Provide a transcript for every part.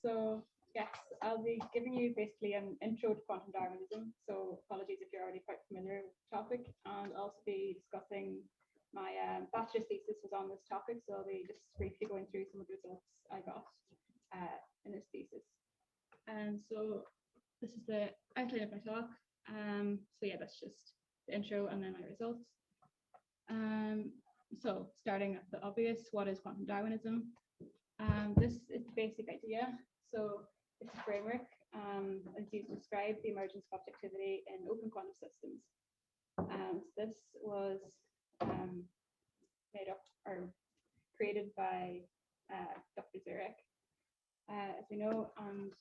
So yes, I'll be giving you basically an intro to quantum Darwinism. So apologies if you're already quite familiar with the topic, and I'll also be discussing my bachelor's thesis was on this topic. So I'll be just briefly going through some of the results I got in this thesis. And so this is the outline of my talk. So yeah, that's just the intro and then my results. So starting at the obvious, what is quantum Darwinism? This is the basic idea. So it's a framework it's used to describe the emergence of objectivity in open quantum systems. This was made up or created by Dr. Zurek, as we know, and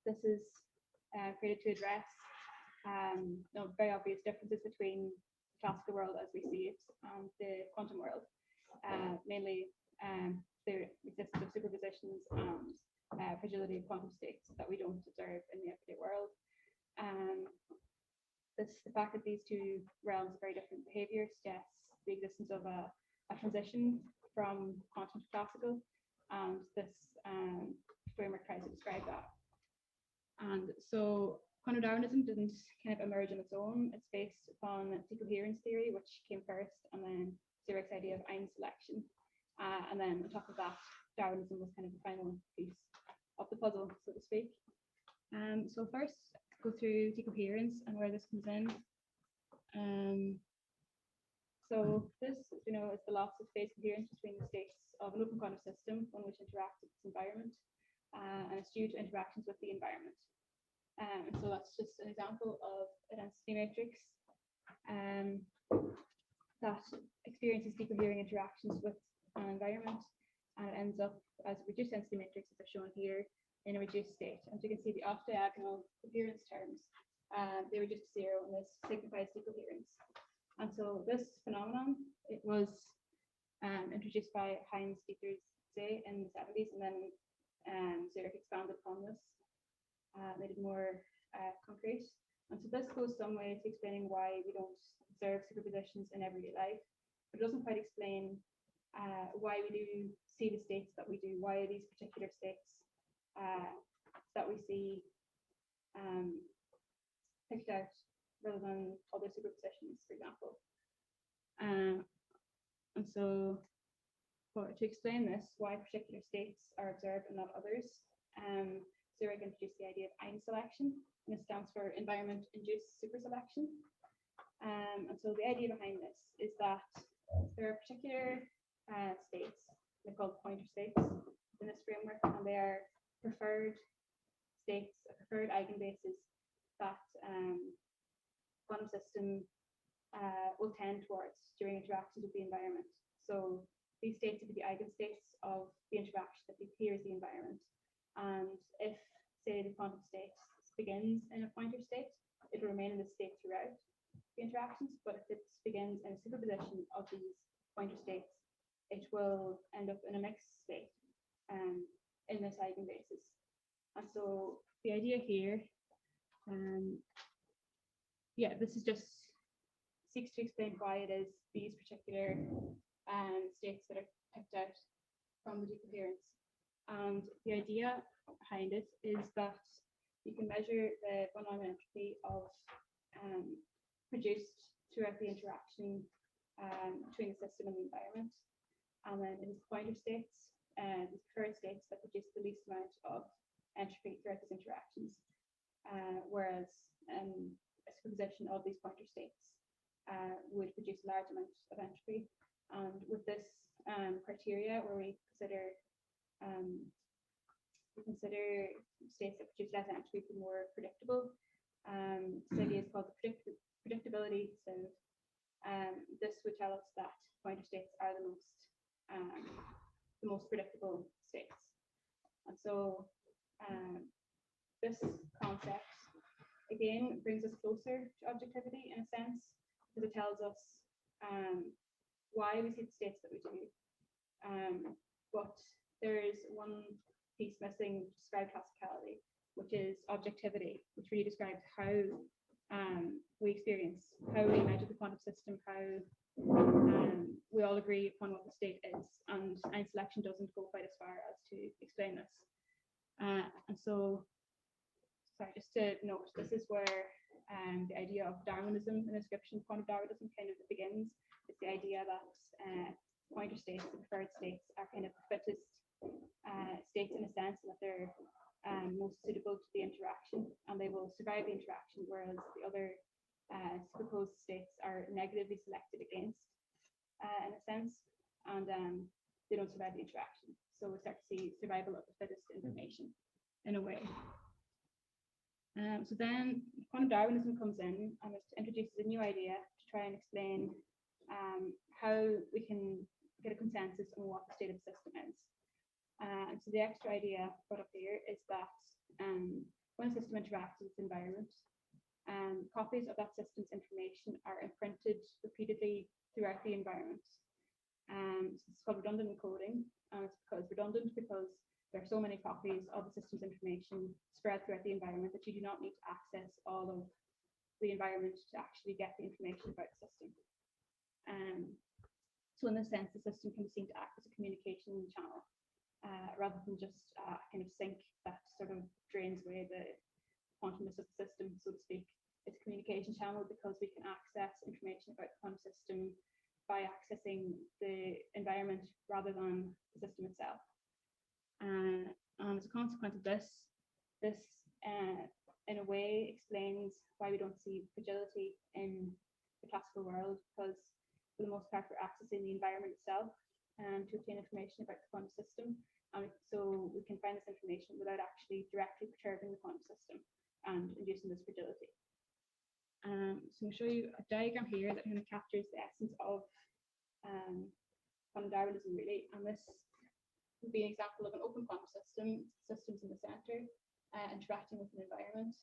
this is created to address very obvious differences between the classical world as we see it and the quantum world, mainly the existence of superpositions and fragility of quantum states that we don't observe in the everyday world. The fact that these two realms have very different behaviour suggests the existence of a transition from quantum to classical, and this framework tries to describe that. And so quantum Darwinism didn't kind of emerge on its own. It's based upon decoherence theory, which came first, and then Zurek's idea of Ein selection. And then on top of that, Darwinism was kind of the final piece of the puzzle, so to speak. So first, go through decoherence and where this comes in. So this, as we know, is the loss of phase coherence between the states of an open quantum system, one which interacts with its environment, and it's due to interactions with the environment. So that's just an example of a density matrix that experiences decohering interactions with an environment, and it ends up as a reduced density matrix, as I've shown here, in a reduced state. As you can see, the off-diagonal coherence terms, they reduce to zero, and this signifies decoherence. And so this phenomenon, it was introduced by Heinz Dieter Zeh in the 70s, and then Zurek expanded upon this, made it more concrete. And so this goes some way to explaining why we don't observe superpositions in everyday life, but it doesn't quite explain why we do see the states that we do, why these particular states that we see picked out rather than other superpositions, for example. And so to explain this, why particular states are observed and not others, Zurek introduced the idea of Ein selection, and it stands for environment-induced superselection. And so the idea behind this is that there are particular states, they're called pointer states in this framework, and they are preferred states, preferred eigenbases that quantum system will tend towards during interactions with the environment. So these states would be the eigenstates of the interaction that appears the environment. And if, say, the quantum state begins in a pointer state, it will remain in this state throughout the interactions. But if it begins in a superposition of these pointer states, it will end up in a mixed state in this eigenbasis. And so the idea here, this is just seeks to explain why it is these particular states that are picked out from the decoherence. And the idea behind it is that you can measure the von Neumann entropy of produced throughout the interaction between the system and the environment. And then it is pointer states, the preferred states that produce the least amount of entropy throughout these interactions, whereas a superposition of these pointer states would produce a large amount of entropy. And with this criteria, where we consider states that produce less entropy to be more predictable, this idea is called the predictability sieve. This would tell us that pointer states are the most predictable states. And so this concept again brings us closer to objectivity in a sense, because it tells us why we see the states that we do. But there is one piece missing to describe classicality, which is objectivity, which really describes how we experience, how we measure the quantum system, how we all agree upon what the state is. And Ein selection doesn't go quite as far as to explain this. And so, sorry, just to note, this is where the idea of Darwinism, an inscription of quantum Darwinism, kind of begins. It's the idea that pointer states, the preferred states, are kind of the fittest states in a sense, that they're most suitable to the interaction, and they will survive the interaction, whereas the other superposed states are negatively selected against, in a sense, and they don't survive the interaction. So we start to see survival of the fittest information in a way. So then quantum Darwinism comes in and it introduces a new idea to try and explain how we can get a consensus on what the state of the system is. And so the extra idea brought up here is that when a system interacts with its environment, copies of that system's information are imprinted repeatedly throughout the environment. So it's called redundant encoding, and it's redundant because there are so many copies of the system's information spread throughout the environment that you do not need to access all of the environment to actually get the information about the system. So in this sense, the system can be seen to act as a communication channel, rather than just a kind of sink that sort of drains away the quantumness of the system, so to speak. It's a communication channel because we can access information about the quantum system by accessing the environment rather than the system itself. And as a consequence of this in a way explains why we don't see fragility in the classical world, because for the most part we're accessing the environment itself to obtain information about the quantum system, and so we can find this information without actually directly perturbing the quantum system and inducing this fragility. So I'm going to show you a diagram here that kind of captures the essence of quantum Darwinism really, and this would be an example of an open quantum system, systems in the center, interacting with an environment.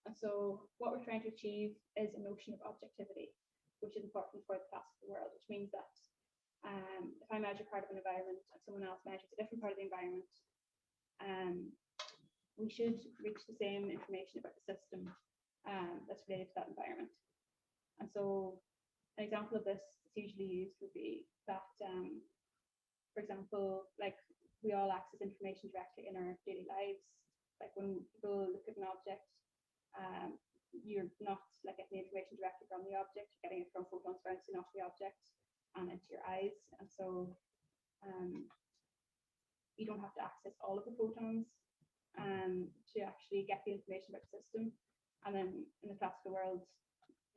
And so what we're trying to achieve is a notion of objectivity, which is important for the classical world, which means that if I measure part of an environment and someone else measures a different part of the environment, we should reach the same information about the system that's related to that environment. And so an example of this that's usually used would be that for example, like we all access information directly in our daily lives. Like when people look at an object, you're not like getting the information directly from the object, you're getting it from photons bouncing off the object and into your eyes. And so you don't have to access all of the photons to actually get the information about the system. And then in the classical world,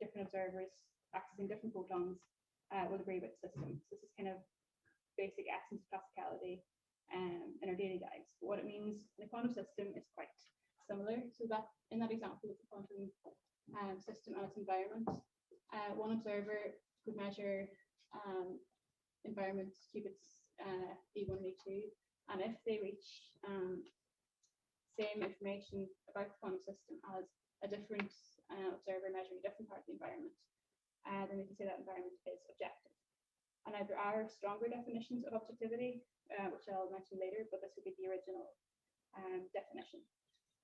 different observers accessing different photons will agree with the system. So this is kind of basic essence of classicality in our daily lives. But what it means in the quantum system is quite similar. So that in that example of the quantum system and its environment, one observer could measure environment qubits E1 and E2, and if they reach same information about the quantum system as a different observer measuring a different part of the environment, then we can say that environment is objective. And now there are stronger definitions of objectivity, which I'll mention later, but this would be the original definition.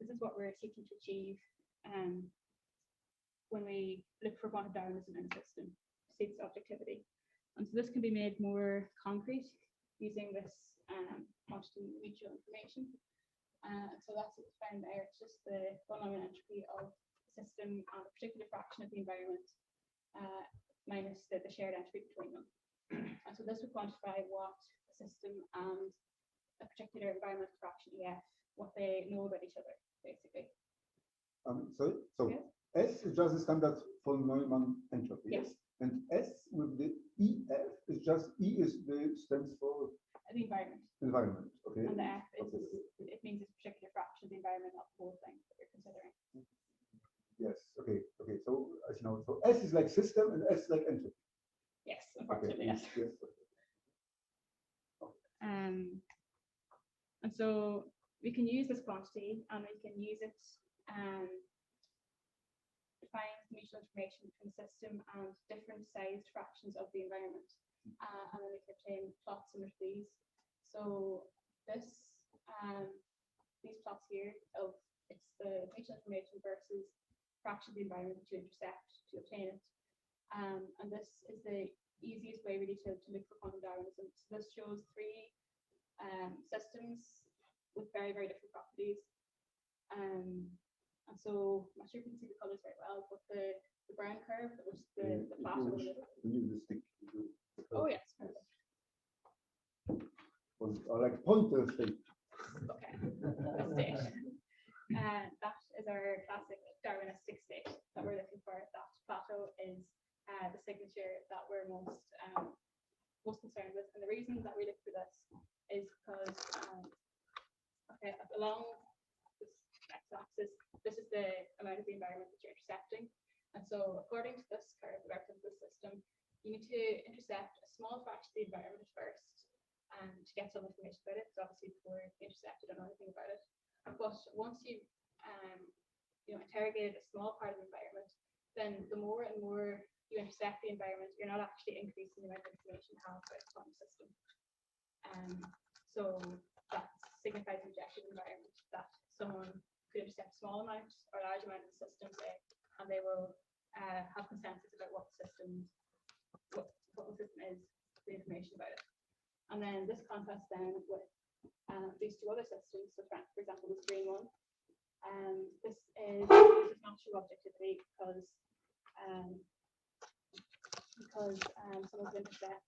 This is what we're seeking to achieve when we look for quantum Darwinism in a system, states objectivity. And so this can be made more concrete using this quantity mutual information. So that's what's found there. It's just the polynomial entropy of the system and a particular fraction of the environment minus the shared entropy between them. And so this would quantify what a system and a particular environmental fraction EF, what they know about each other, basically. Sorry? So yes. S is just the standard von Neumann entropy. Yes. And S with the EF is just E stands for the environment. Environment. Okay. And the F is it means it's a particular fraction of the environment, not the whole thing that you're considering. Yes. Okay. Okay. So as you know, so S is like system and S like entropy. Yes, unfortunately, yes. Yes. And so we can use this quantity and we can use it to find mutual information between the system and different sized fractions of the environment. And then we can obtain plots similar to these. So these plots here of it's the mutual information versus fraction of the environment that you intercept to obtain it. And this is the easiest way really to look for quantum Darwinism. So this shows three systems with very, very different properties. And so I'm not sure if you can see the colors very well, but the brown curve, which is the flat over the middle. Use the stick. Oh yes. Or like pointer stick. Okay. The state. That is our classic Darwinistic state that we're looking for. That plateau is the signature that we're most concerned with. And the reason that we look for this is because along this x-axis, this is the amount of the environment that you're intercepting. And so according to this curve, the vector of the system, you need to intercept a small fraction of the environment first to get some information about it. So obviously before you intercept, you don't know anything about it. But once you've interrogated a small part of the environment, then the more and more you intercept the environment, you're not actually increasing the amount of information you have about the quantum system. So that signifies an objective environment, that someone could intercept a small amount or a large amount of the system, say, and they will have consensus about what the system is, the information about it. And then this contrasts then with these two other systems. So for example, this green one. This is not true objectivity because someone can intercept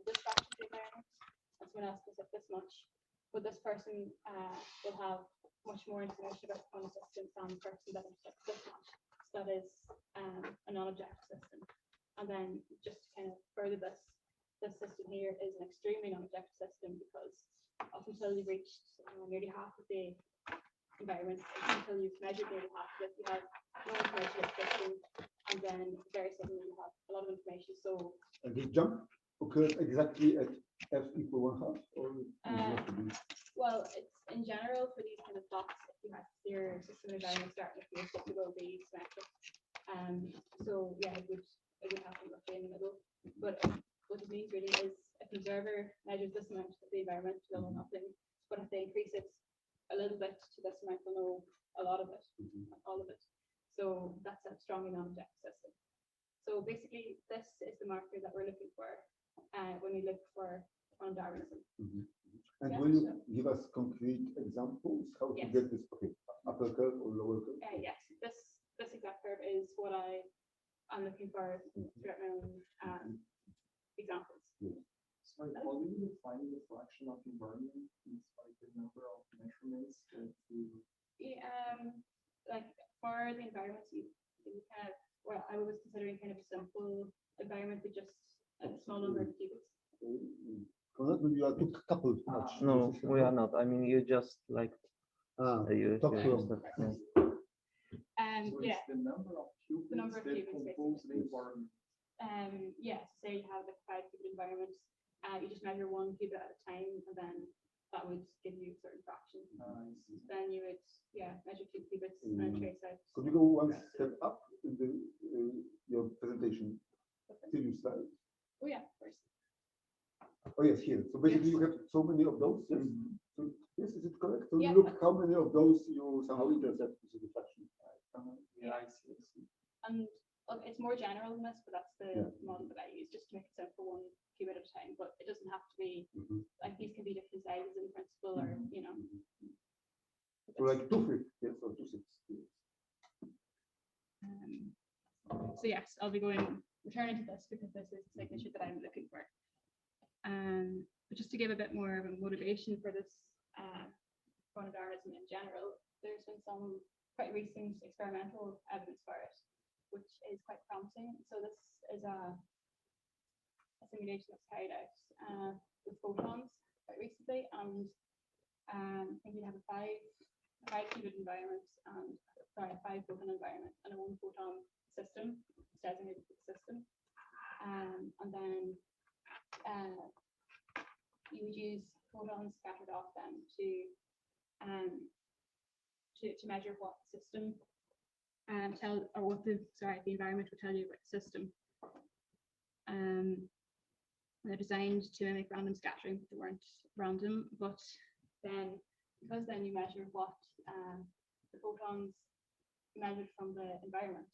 this fraction of the environment and someone else can intercept this much. But this person will have much more information about the quantum system than the person that intercepts this much. So that is a non-objective system. And then just to kind of further this system here is an extremely non-objective system because up until you've reached nearly half of the environment, until you've measured nearly half of it, you have no information about the system, and then very suddenly you have a lot of information. So the jump occurs exactly at f equal 1/2, or well, it's in general for these kind of plots. If you have your system environment starting with your it will be symmetric. So yeah, it would happen roughly in the middle. But what it means really is if an observer measures this amount of the environment, they'll know nothing. But if they increase it a little bit to this amount, they'll know a lot of it, all of it. So that's a strongly non-objective system. So basically, this is the marker that we're looking for when we look for quantum Darwinism. And will you give us concrete examples how to get this upper curve or lower curve? Yes, this exact curve is what I'm looking for throughout my own examples. So how do you define the fraction of environment? It's like the number of measurements that you... Like for the environments, you kind of, well, I was considering kind of a simple environment with just a small number of qubits. You are too coupled too much. No, we are not. I mean, you just like you talk to So yeah, it's the number of qubits, that compose the environment. Yeah, so say you have like a 5 qubit environment, you just measure 1 qubit at a time, and then that would give you a certain fraction. Then you would measure 2 qubits and trace out. Could you go one step up in your presentation? Previous slide. Oh yeah, of course. Oh yes, here. So basically, you have so many of those. Yes. So yes, is it correct? So you look how many of those you somehow intercept with the fraction. Yeah, I see. And look, it's more general than this, but that's the model that I use just to make it simple 1 qubit at a time. But it doesn't have to be like these can be different sizes in principle, or you know. So like 2/5, yes, or 2/6. So yes, I'll be returning to this because this is the signature that I'm looking for. But just to give a bit more of a motivation for this quantum Darwinism in general, there's been some quite recent experimental evidence for it, which is quite promising. So this is a simulation that's carried out with photons quite recently, and I think we have a 5 qubit environment and a 5 photon environment and a 1 photon system, designated system, and then you would use photons scattered off them to measure what the system the environment will tell you about the system. They're designed to mimic random scattering, but they weren't random. But then, because then you measure what the photons measured from the environment,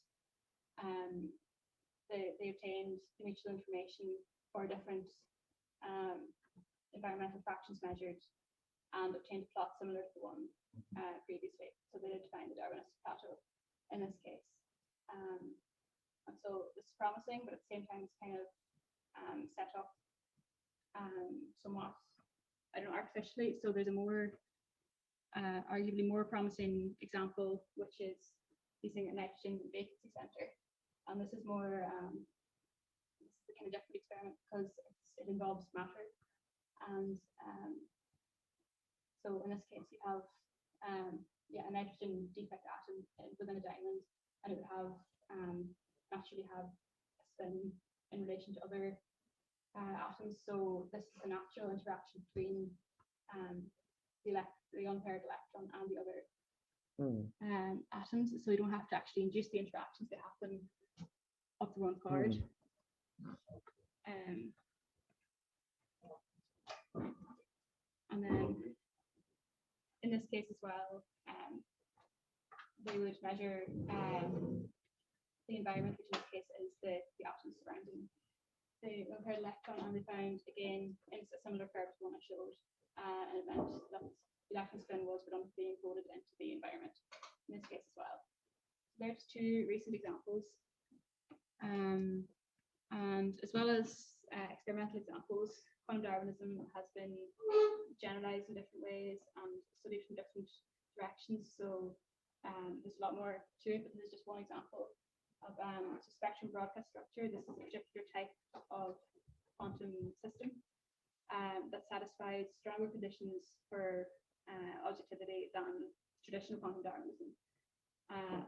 they obtained the mutual information for different environmental fractions measured, and obtained a plot similar to the one previously. So they defined the Darwinistic plateau in this case. And so this is promising, but at the same time, it's kind of set up somewhat, I don't know, artificially. So there's a more, arguably more promising example, which is using a nitrogen vacancy center. And this is more, this is the kind of different experiment because it involves matter. And so in this case, you have a nitrogen defect atom within a diamond, and it would have naturally have a spin in relation to other atoms. So this is a natural interaction between the unpaired electron and the other atoms. So you don't have to actually induce the interactions, they happen of their own accord. And then in this case as well, they would measure the environment, which in this case is the atoms surrounding the unpaired electron, and they found again it's a similar curve to the one I showed, and it meant that the electron spin was predominantly encoded into the environment in this case as well. There's two recent examples, and as well as experimental examples, quantum Darwinism has been generalized in different ways and studied from different directions. So there's a lot more to it, but this is just one example of it's a spectrum broadcast structure. This is a particular type of quantum system that satisfies stronger conditions for objectivity than traditional quantum Darwinism.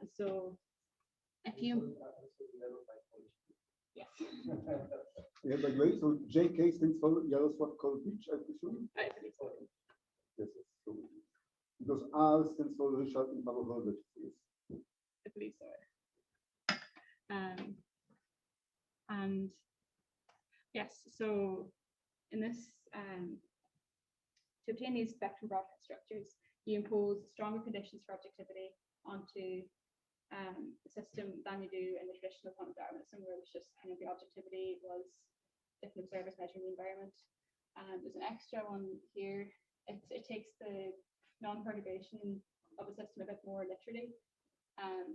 So if you yes. Yeah, by the way, so JK stands for Jarosław Korwicz, I presume? I believe so. Yes, yes. So, because R stands for Richard in Pawłowicz. Yes. I believe so. And yes, so in this, to obtain these spectrum broadcast structures, you impose stronger conditions for objectivity onto the system than you do in the traditional quantum Darwinism, where it was just kind of the objectivity was different observers measuring the environment. There's an extra one here. It takes the non-perturbation of a system a bit more literally.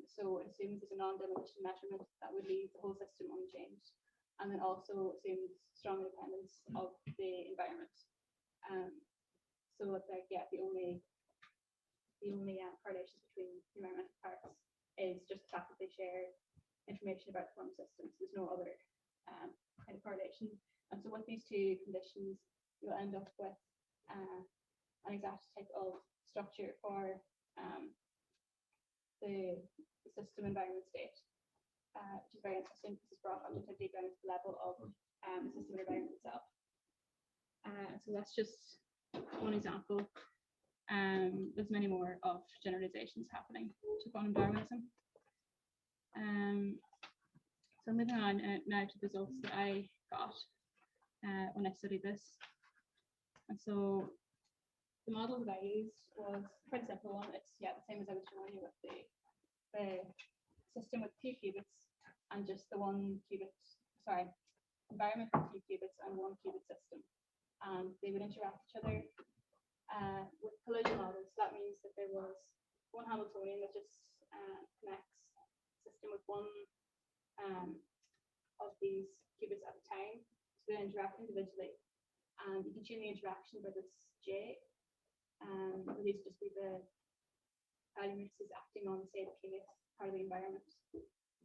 So it assumes there's a non-demolition measurement that would leave the whole system unchanged, and then also assumes strong independence of the environment. So it's like, yeah, the only correlations between the environmental parts is just the fact that they share information about the quantum systems. There's no other kind of correlation. And so with these two conditions, you'll end up with an exact type of structure for the system environment state, which is very interesting because it's brought objectivity down to the level of the system environment itself. So that's just one example. There's many more of generalizations happening to quantum Darwinism. So moving on now to the results that I got when I studied this. And so the model that I used was quite a simple one. It's the same as I was showing you with the system with 2 qubits and just the 1 qubit, environment with 2 qubits and 1 qubit system. And they would interact with each other with collision models. So that means that there was one Hamiltonian that just connects the system with one of these qubits at a time. So they interact individually. And you can tune the interaction by this J. These would just be the value matrices acting on, say, the kth part of the environment.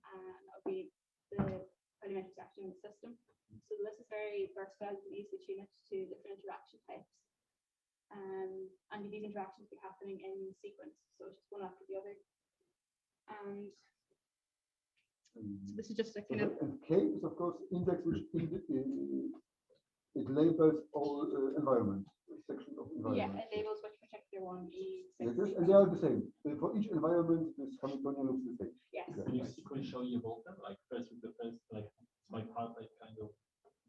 And that would be the value matrix acting on the system. So this is very versatile. You can easily tune it to different interaction types. And these interactions will be happening in sequence, so just one after the other. And so this is just a kind of. And K is of course index which it labels all environment, section of environment. Yeah, it labels which particular one E. Yes, and they are the same. For each environment, this Hamiltonian looks the same. Yes. Can you sequentially evolve them, like first with the first, like bipartite kind of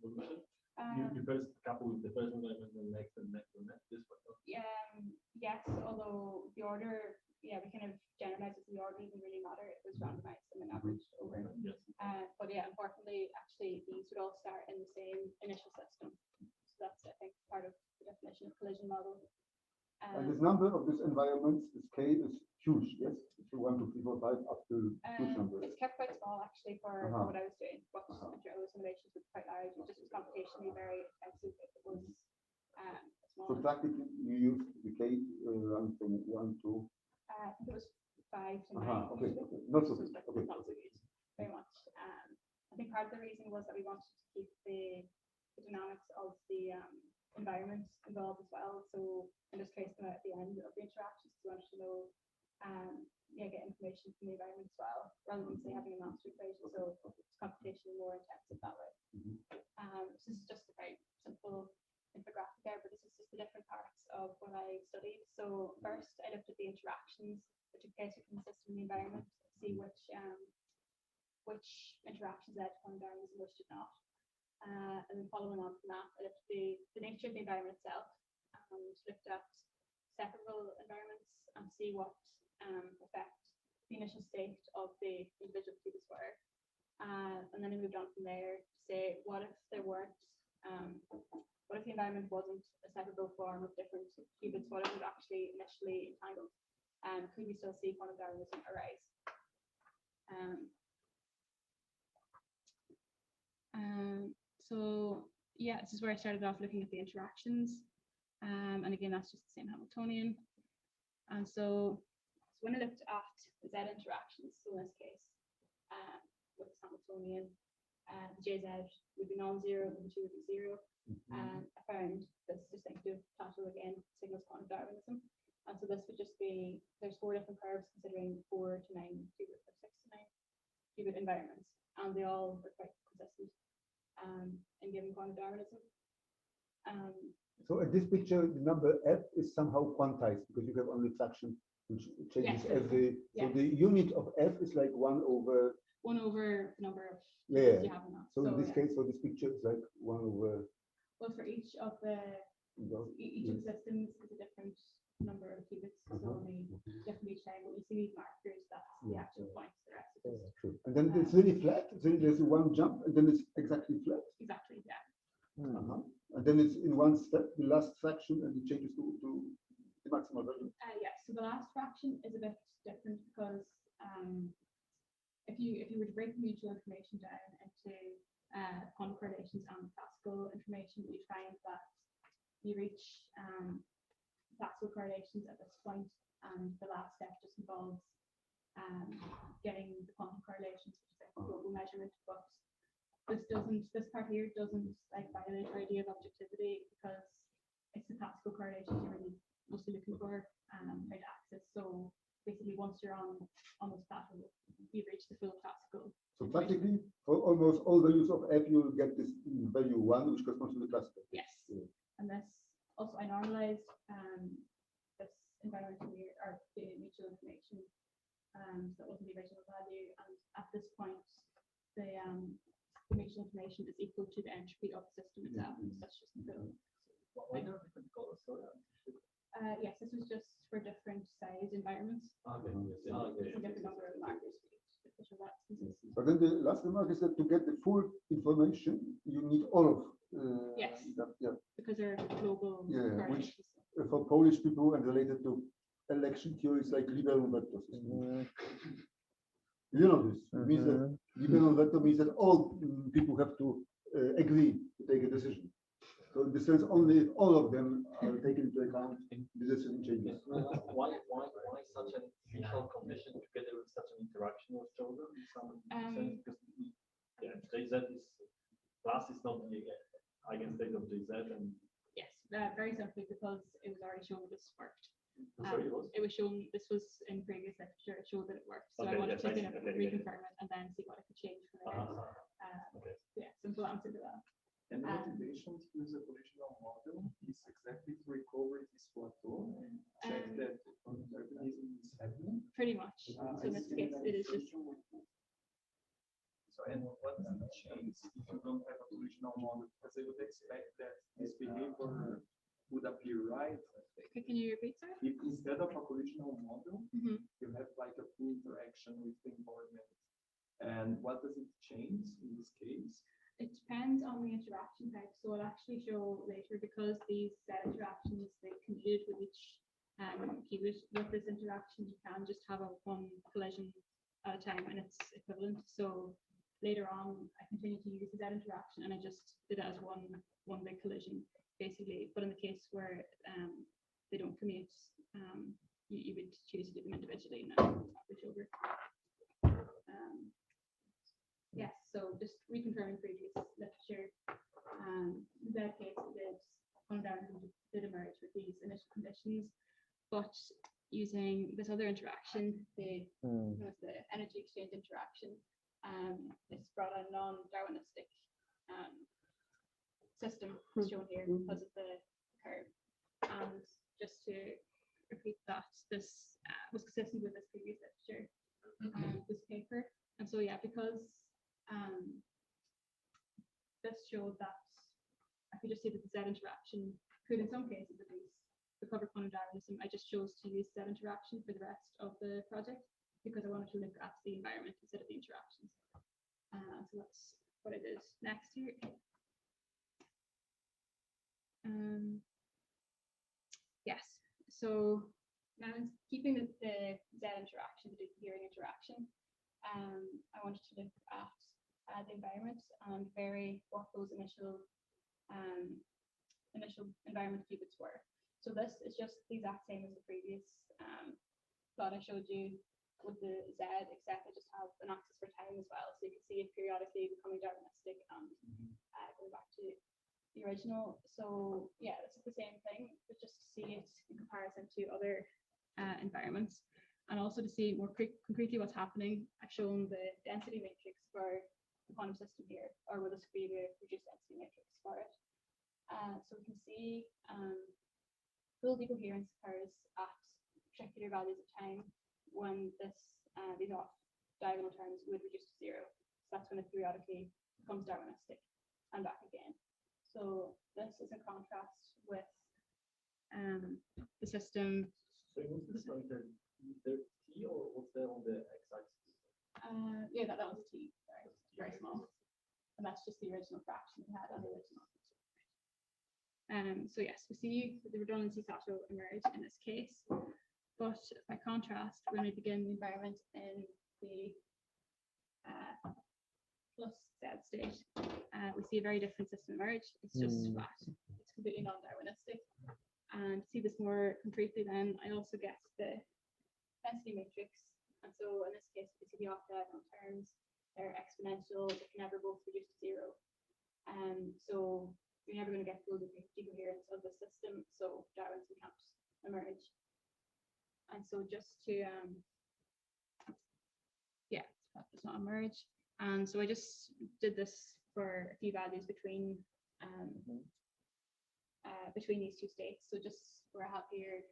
evolution? You first couple with the first environment, and next and next and next. This one. Yes, although the order, we kind of generalize the order doesn't really matter. It was randomized and then averaged over. Yes. But yeah, importantly, actually, these would all start in the same initial system. So that's, I think, part of the definition of collision model. And this number of this environments, this K is huge, yes? If you 1, 2, 3, 4, 5, up to huge numbers. It's kept quite small actually for Uh-huh. what I was doing, but those simulations were quite large. It just was computationally very expensive if it was small. So practically you use the K run from 1 to. I think it was 5 to 9. Okay, usually. okay. Not so So good. it's Okay. not so good, very much. I think part of the reason was that we wanted to keep the dynamics of the environment involved as well. So in this case, at the end of the interactions, we wanted to know, get information from the environment as well, rather than say having a master equation. So it's computationally more intensive that way. So this is just a very simple infographic there, but this is just the different parts of what I studied. So first, I looked at the interactions that took place between the system and the environment, to see which interactions led to quantum Darwinism, which did not. And then following on from that, I looked at the nature of the environment itself, and looked at separable environments and see what effect the initial state of the individual qubits were. And then I moved on from there to say, what if there weren't, what if the environment wasn't a separable form of different qubits? What if it was actually initially entangled? Could we still see quantum Darwinism arise? So yeah, this is where I started off looking at the interactions. And again, that's just the same Hamiltonian. And so when I looked at the Z interactions, so in this case, with Hamiltonian, the JZ would be non-zero, and the 2 would be 0. I found this distinctive plateau again signals quantum Darwinism. And so this would just be, there's 4 different curves considering 4 to 9 qubit or 6 to 9 qubit environments, and they all are quite consistent in giving quantum Darwinism. So at this picture, the number F is somehow quantized because you have only fraction which changes every. So the unit of F is like 1 over. 1 over the number of Yeah. you have in that. So in this case, for this picture, it's like 1 over. Well, for each of the systems is a different number of qubits. So only different each time. When you see these markers, that's the actual points. The rest is just True. And then it's really flat. So there's one jump, and then it's exactly flat. exactly, yeah. And then it's in one step, the last fraction, and it changes to the maximal value. Yeah. So the last fraction is a bit different because if you were to break the mutual information down into quantum correlations and classical information, you'd find that you reach classical correlations at this point, and the last step just involves getting the quantum correlations, which is like a global measurement. But this part here doesn't like violate our idea of objectivity, because it's the classical correlations you're really mostly looking for how to access. So basically, once you're on this plateau, you reach the full classical. So practically, for almost all values of F, you will get this value 1, which corresponds to the classical. Yes. And this also, I normalized this environmental or the mutual information, so that wasn't the original value. And at this point, the mutual information is equal to the entropy of the system itself. So that's just the full. Why there are different colors? Yes, this was just for different size environments. It's a different number of markers for each. So that's consistent. But then the last remark is that to get the full information, you need all of. Yes. Yeah. Because they're global Which correlations. for Polish people and related to election theories like liberal vector system. You know this. It means that liberal vector means that all people have to agree to take a decision. So in the sense, only if all of them are taken into account, the decision changes. Why such an initial condition together with such an interaction was chosen in some sense? Because JZ is class is not the eigenstate of JZ, and Yes, very simply because it was already shown this worked. sorry, It was shown, this was in previous literature, it showed that it worked. So I Okay, wanted yes, to I see. kind of reconfirm it and then see what I could change from there. okay. Yeah, simple answer to that. And the motivation to use a conditional model is exactly to recover this plateau and check that Darwinism is happening. Pretty much. So in this case, it is just. So, and what does it change if you don't have a conditional model? Because I would expect that this behavior would appear right. Can you repeat, sir? If instead of a conditional model, you have like a full interaction with the environment. And what does it change in this case? It depends on the interaction type. So I'll actually show later, because these set interactions, they commuted with each qubit. With this interaction, you can just have one collision at a time, and it's equivalent. So later on, I continued to use the Z interaction, and I just did it as one big collision, basically. But in the case where they don't commute, you would choose to do them individually and then average over. Yes, so just reconfirming previous literature. The Z case did emerge with these initial conditions, but using this other interaction, the energy exchange interaction, it's brought a non-Darwinistic system shown here because of the curve. And just to repeat that, this was consistent with this previous literature, this paper. And so yeah, because this showed that I could just see that the Z interaction could, in some cases at least, recover quantum Darwinism. I just chose to use Z interaction for the rest of the project because I wanted to look at the environment instead of the interactions. So that's what I did next here. Yes, so now keeping the Z interaction, the decoherence interaction, I wanted to look at the environment and vary what those initial environment qubits were. So this is just the exact same as the previous plot I showed you with the Z, except I just have an axis for time as well, so you can see it periodically becoming Darwinistic and going back to the original. So yeah, this is the same thing, but just to see it in comparison to other environments, and also to see more concretely what's happening. I've shown the density matrix for the quantum system here, or will this be the reduced density matrix for it. So we can see full decoherence occurs at particular values of time when these off diagonal terms would reduce to zero. So that's when it periodically becomes Darwinistic and back again. So this is in contrast with the system. So was this like the T, or was there on the x-axis? Yeah, that was a T. Sorry, very small. And that's just the original fraction we had on the original. So yes, we see the redundancy plateau emerge in this case, but by contrast, when we begin the environment in the plus Z state, we see a very different system emerge. It's just flat. It's completely non-Darwinistic. And to see this more concretely, then I also get the density matrix. And so in this case, we see the off-diagonal terms. They're exponential. They can never both reduce to zero. So you're never going to get full decoherence of the system, so Darwinism can't emerge. And so just to does not emerge. And so I just did this for a few values between these two states. So just where I have here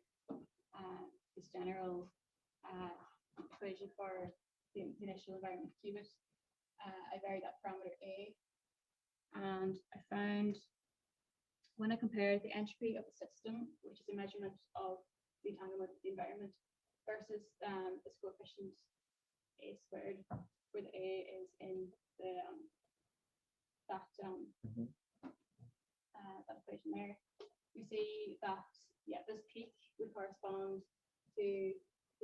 this general equation for the initial environment qubit, I varied that parameter A, and I found when I compared the entropy of the system, which is a measurement of the entanglement of the environment, versus this coefficient A squared, where the A is in the that equation there, you see that this peak would correspond to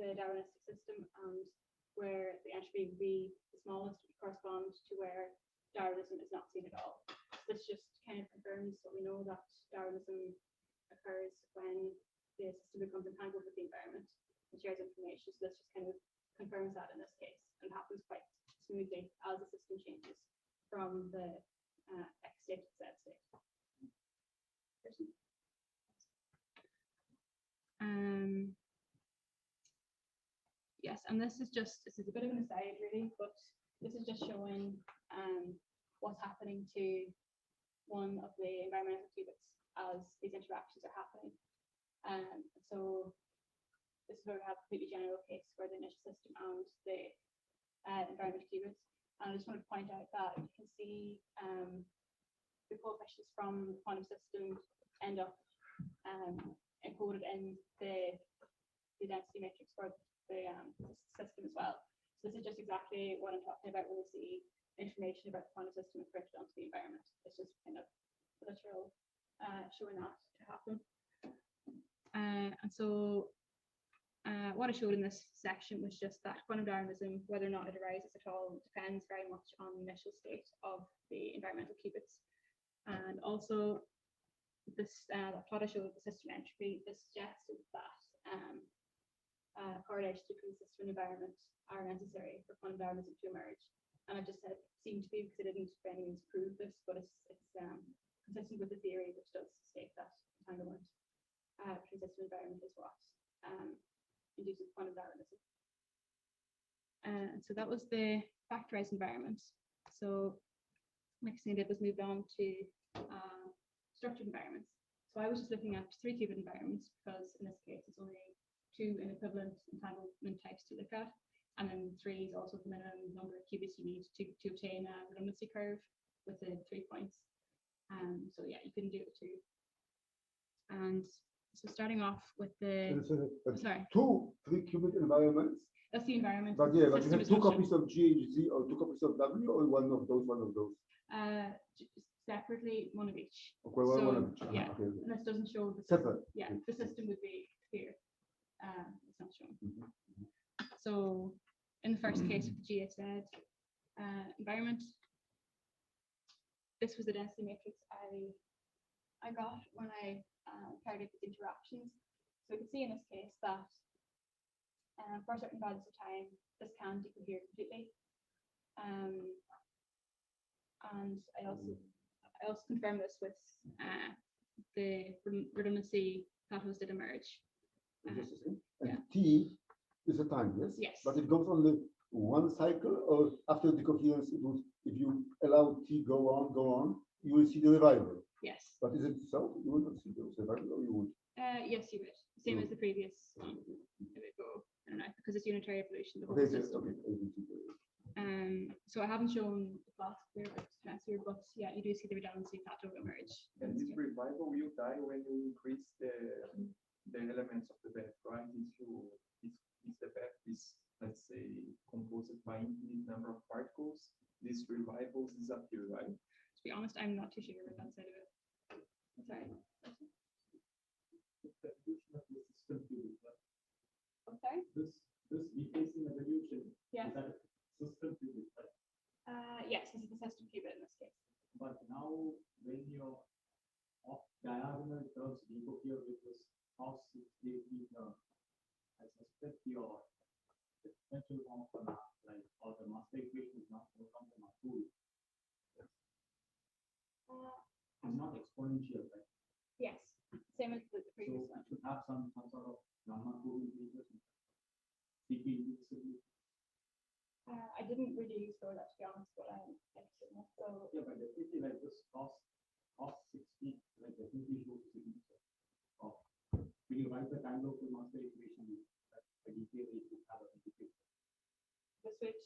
the Darwinistic system, and where the entropy would be the smallest would correspond to where Darwinism is not seen at all. This just kind of confirms what we know, that Darwinism occurs when the system becomes entangled with the environment and shares information. So this just kind of confirms that in this case, and happens quite smoothly as the system changes from the X state to Z state. Yes, and this is a bit of an aside really, but this is just showing what's happening to one of the environmental qubits as these interactions are happening. So this is where we have a completely general case for the initial system and the environmental qubits. And I just want to point out that you can see the coefficients from the quantum system end up encoded in the density matrix for the system as well. So this is just exactly what I'm talking about when we see information about the quantum system imprinted onto the environment. It's just kind of literal showing that to happen. And so what I showed in this section was just that quantum Darwinism, whether or not it arises at all, depends very much on the initial state of the environmental qubits. And also, this plot I showed the system entropy, this suggested that correlations between system and environment are necessary for quantum Darwinism to emerge. And I just said seemed to be because I didn't by any means prove this, but it's consistent with the theory which does state that entanglement between system and environment is what induces quantum Darwinism. So that was the factorized environment. So next thing I did was moved on to structured environments. So I was just looking at 3 qubit environments because in this case it's only 2 inequivalent entanglement types to look at, and then 3 is also the minimum number of qubits you need to obtain a redundancy curve with the 3 points. So yeah, you can do it too. And so starting off with the sorry, 2 3-qubit environments. That's the environment. But yeah, but you System have is 2 not copies of GHZ or 2 copies of W, or one of those. Separately, one of each. Okay, So, one of each. yeah, Okay. and this doesn't show the Separate. Yeah, the system would be here. It's not shown. Mhm. So in the first case of the GSZ environment, this was the density matrix I got when I carried out these interactions. So we can see in this case that for certain values of time, this can decohere completely. And I also confirmed this with the redundancy plateaus did emerge. Just a second. And yeah. T is a time, yes? Yes. But it goes only one cycle, or after decoherence, it will, if you allow T go on, you will see the revival. Yes. But is it so? You will not see the revival, or you would? Yes, you would. Same as the previous one. It would go, I don't know, because it's unitary evolution, the whole Okay, system. So I haven't shown the plot here, but yeah, you do see the redundancy plateau emerge. And this revival will die when you increase the elements of the bed, right? If the bed is, let's say, composed by infinite number of particles, these revivals disappear, right? To be honest, I'm not too sure about that side of it. Sorry. Okay. This decreasing evolution. Yeah. Is that a system qubit, right? Yes, this is the system qubit in this case. But now when your off diagonal terms decohere with this cos 680 term, I suspect your differential form for now, like, or the master equation is not will come from a tool. It's not exponential, right? Yes, same as the previous So one. it should have some sort of gamma-2 integers. I didn't really explore that, to be honest, but I'm interested in it. So yeah, but definitely like this cos 60, like definitely shows signature of when you write the time local master equation, that the detail is to have a detail. the switch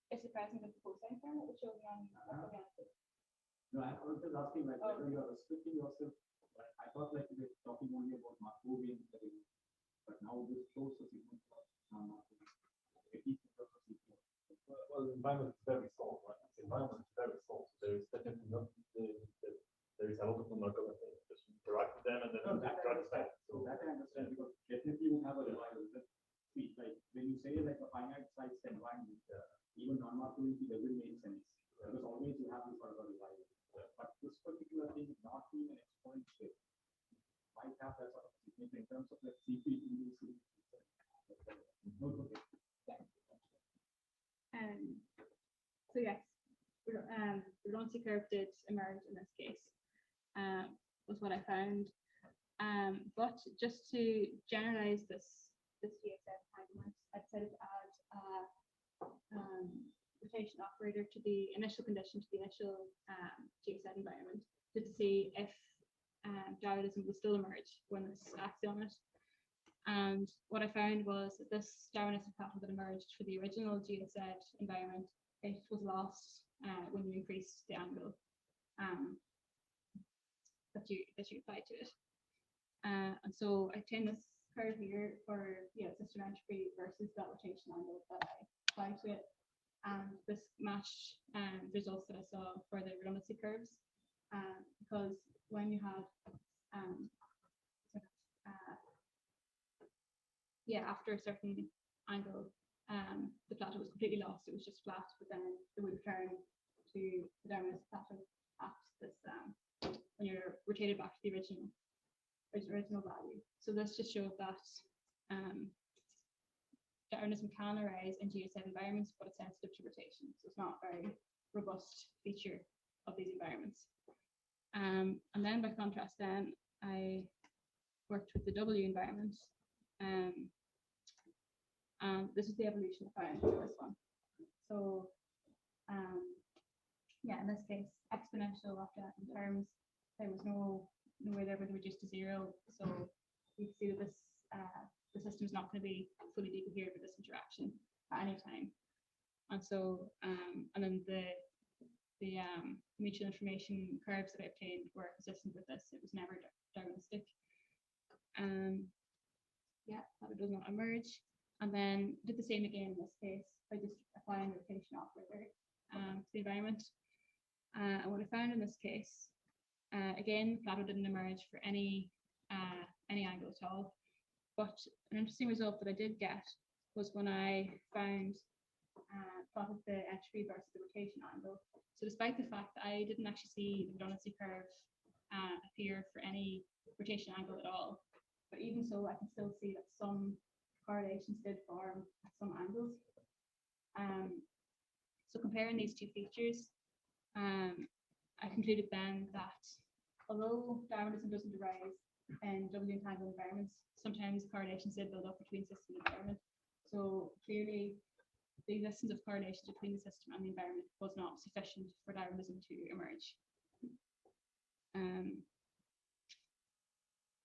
is the present with the cosine term, which shows on No, I was just asking like whether you are restricting yourself. I thought like you were talking only about Markovian, but now this shows a signature of non-Markovian. At least in terms of sequence. Well, the environment is very small, right? The environment is very small. There is definitely not there is a lot of non-Markovian things. Just interact with them and then interact back. So that I understand because definitely you have a revival. See, like when you say like a finite size environment, even non-Markovian doesn't make sense because always you have this sort of a revival. But this particular thing is not being an exponential. Might have that sort of significance in terms of like CP. So yes, the redundancy curve did emerge in this case, was what I found. But just to generalize this GSZ entanglement, I decided to add a rotation operator to the initial condition, to the initial GSZ environment, to see if Darwinism will still emerge when this acts on it. And what I found was that this Darwinism pattern that emerged for the original GSZ environment, it was lost when you increase the angle that you apply to it. And so I obtained this curve here for system entropy versus that rotation angle that I applied to it. And this matched results that I saw for the redundancy curves, because when you have yeah, after a certain angle, the plateau was completely lost. It was just flat, but then it would return to the Darwinist plateau at this when you're rotated back to the original value. So this just showed that Darwinism can arise in geoset environments, but it's sensitive to rotation. So it's not a very robust feature of these environments. And then by contrast, then I worked with the W environment. And this is the evolution I found for this one. So yeah, in this case, exponential in terms, there was no way they would reduce to 0. So you can see that this the system is not going to be fully decohered with this interaction at any time. And so and then the mutual information curves that I obtained were consistent with this. It was never Darwinistic. Yeah, that it does not emerge. And then did the same again in this case by just applying the rotation operator to the environment. And what I found in this case, again, Plato didn't emerge for any angle at all. But an interesting result that I did get was when I found plotted the entropy versus the rotation angle. So despite the fact that I didn't actually see the redundancy curve appear for any rotation angle at all, but even so, I can still see that some correlations did form at some angles. So comparing these two features, I concluded then that although Darwinism doesn't arise in doubly entangled environments, sometimes correlations did build up between system and environment. So clearly, the existence of correlations between the system and the environment was not sufficient for Darwinism to emerge.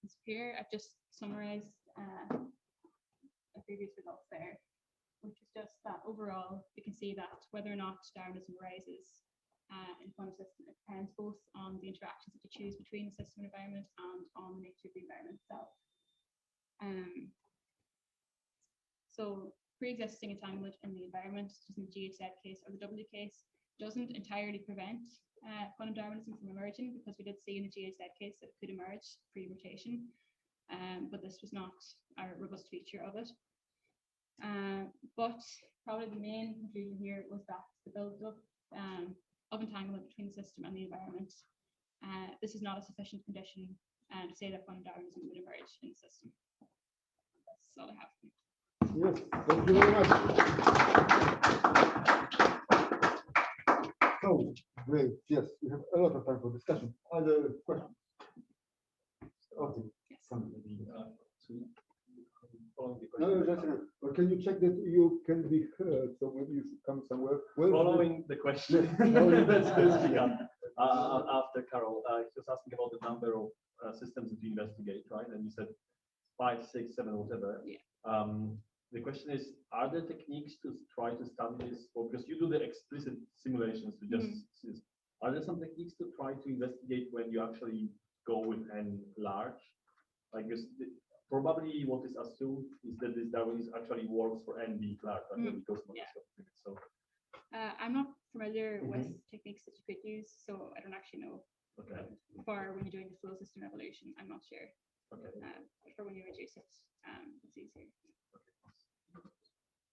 So here I've just summarized the previous results there, which is just that overall we can see that whether or not Darwinism arises in a quantum system, it depends both on the interactions that you choose between the system and environment and on the nature of the environment itself. So pre-existing entanglement in the environment, such as in the geoset case or the W case, doesn't entirely prevent quantum Darwinism from emerging, because we did see in the geoset case that it could emerge pre-rotation, but this was not a robust feature of it. But probably the main conclusion here was that the build-up of entanglement between the system and the environment, this is not a sufficient condition to say that quantum Darwinism would emerge in the system. That's all I have. Yes, thank you very much. So, great. Yes, we have a lot of time for discussion. Other questions? Okay. Yes. Following the No, question. just a minute. But can you check that you can be heard? So maybe you should come somewhere. Well, Following the question. After Carol, he was asking about the number of systems that you investigate, right? And you said 5, 6, 7, whatever. Yeah. The question is, are there techniques to try to study this? Or because you do the explicit simulations to just, are there some techniques to try to investigate when you actually go with n large? Like this, probably what is assumed is that this Darwinism actually works for n being large, right? Because so. I'm not familiar with techniques that you could use, so I don't actually know. Okay. For when you're doing the flow system evolution, I'm not sure. Okay. But for when you reduce it, it's easier.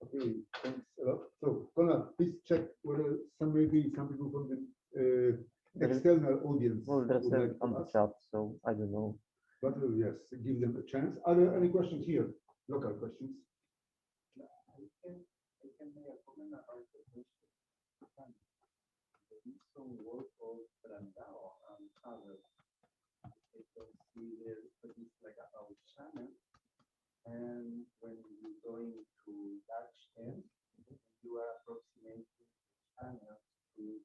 Okay, thanks a lot. So, Conrad, please check whether maybe some people from the external audience. Well, there's would like to on the ask. chat, so I don't know. But yes, give them a chance. Are there any questions here? Local questions? I can make a comment about the question. Some work of Brandao and others. They consider it's like a out channel. And when you go into large n, you are approximating the channel to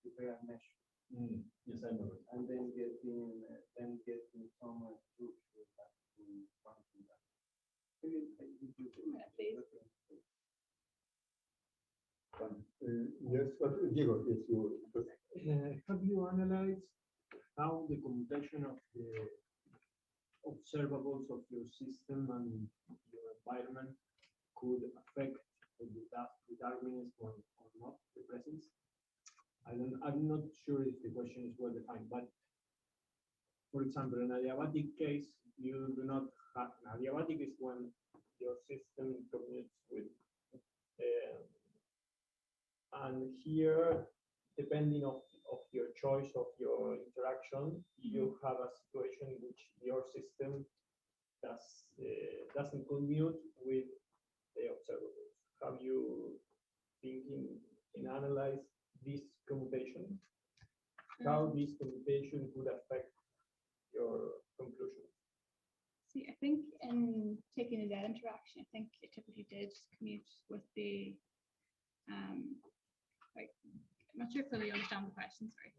prepare a measure. Yes, I know. And then getting some proof that to quantum that. Yes, but Diego, yes, you. Have you analyzed how the computation of the observables of your system and your environment could affect the Darwinism or not, the presence? I'm not sure if the question is well defined, but for example, in a adiabatic case, you do not adiabatic is when your system commutes with, uh, and here, depending of your choice of your interaction, you have a situation in which your system doesn't commute with the observables. Have you thinking and analyze this commutation? How this commutation could affect your conclusion? See, I think in taking a dead interaction, I think it typically did commute with the, like, I'm not sure if I fully understand the question, sorry.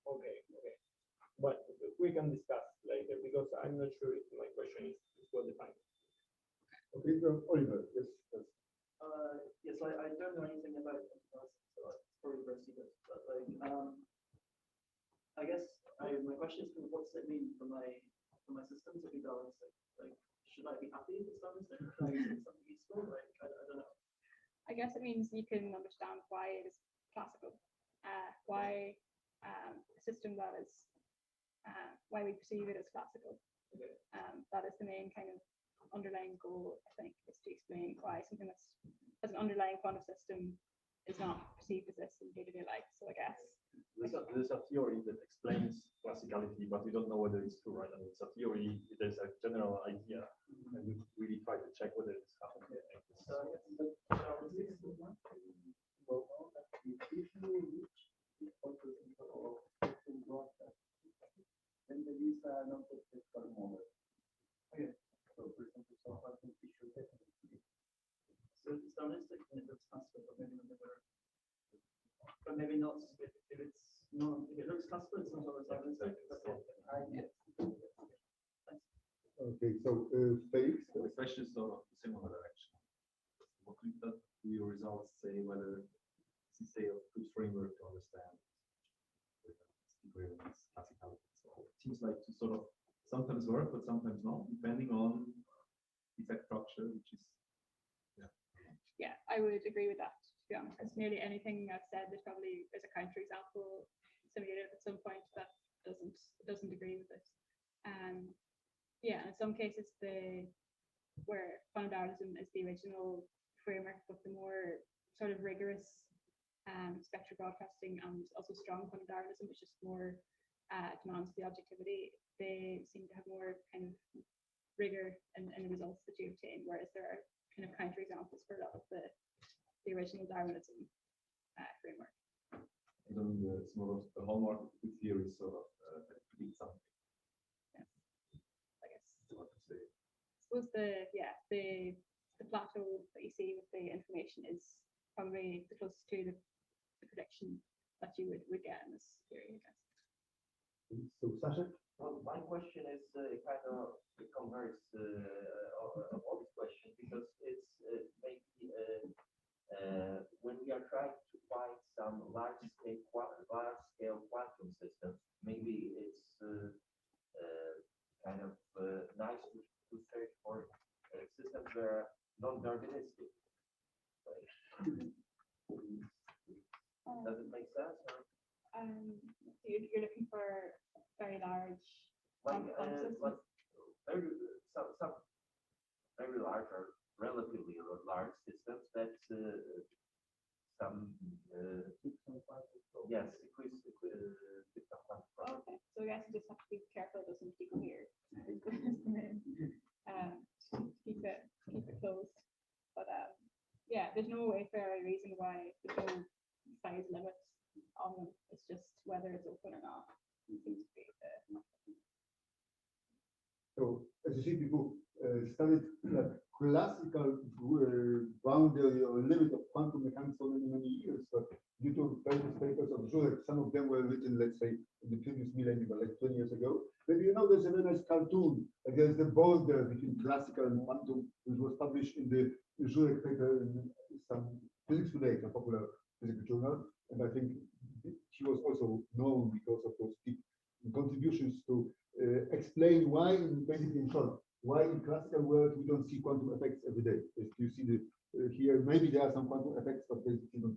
Okay. But we can discuss later because I'm not sure if my question is well defined. Okay, Oliver, yes. Yes, I don't know anything about it, so it's probably very secret, but like, I guess my question is, what does it mean for my system to be balanced? Like, should I be happy with something? Should I use something useful? Like, I don't know. I guess it means you can understand why it is classical, why a system that is, why we perceive it as classical. Okay. That is the main kind of underlying goal, I think, is to explain why something that's as an underlying quantum system is not perceived as this in day-to-day life. So I guess there's a theory that explains classicality, but we don't know whether it's true, right? I mean, it's a theory, there's a general idea, and we really try to check whether it's happening. Then there is an object model. Okay. So for example, some quantum tissue definitely. So it's deterministic and if it's classical, but maybe not if it's not, if it looks classical, it's not always deterministic. Okay, so Felix. The question is sort of similar direction. What do your results say whether it's a good framework to understand decoherence, classicality? So it seems like to sort of sometimes work, but sometimes not, depending on effect structure, which is yeah, I would agree with that, to be honest. Because nearly anything I've said, there's a counterexample simulated at some point that doesn't agree with it. Yeah, in some cases where quantum Darwinism is the original framework, but the more sort of rigorous spectral broadcasting and also strong quantum Darwinism, which is more demands the objectivity, they seem to have more kind of rigor in the results that you obtain, whereas there are kind of counterexamples for a lot of the original Darwinism framework. I don't mean the sort of the hallmark of the theory sort of predict something. Yes, I guess. Hard to say. I suppose the plateau that you see with the information is probably the closest to the prediction that you would get in this theory, I guess. So Sasha? Well, my question is kind of converse of all this question because it's maybe when we are trying to find some large-scale quantum systems, maybe it's kind of nice to search for systems that are non-Darwinistic. Does it make sense? Or? You're looking for very large quantum systems? Some very large or relatively large systems that some yes, Okay, so I guess you just have to be careful it doesn't decohere. Keep it closed. But yeah, there's no Wayfair reason why there's no size limits on them. It's just whether it's open or not. It seems to be So as you see, people studied like classical boundary or limit of quantum mechanics for many years, but due to various papers of Zurich, some of them were written, let's say, in the previous millennium, like 20 years ago. Maybe you know there's a very nice cartoon against the border between classical and quantum, which was published in the Zurich paper in some Physics Today, a popular physical journal. And I think she was also known because of those deep contributions to explain why, basically in short, why in classical world we don't see quantum effects every day. As you see here, maybe there are some quantum effects, but basically don't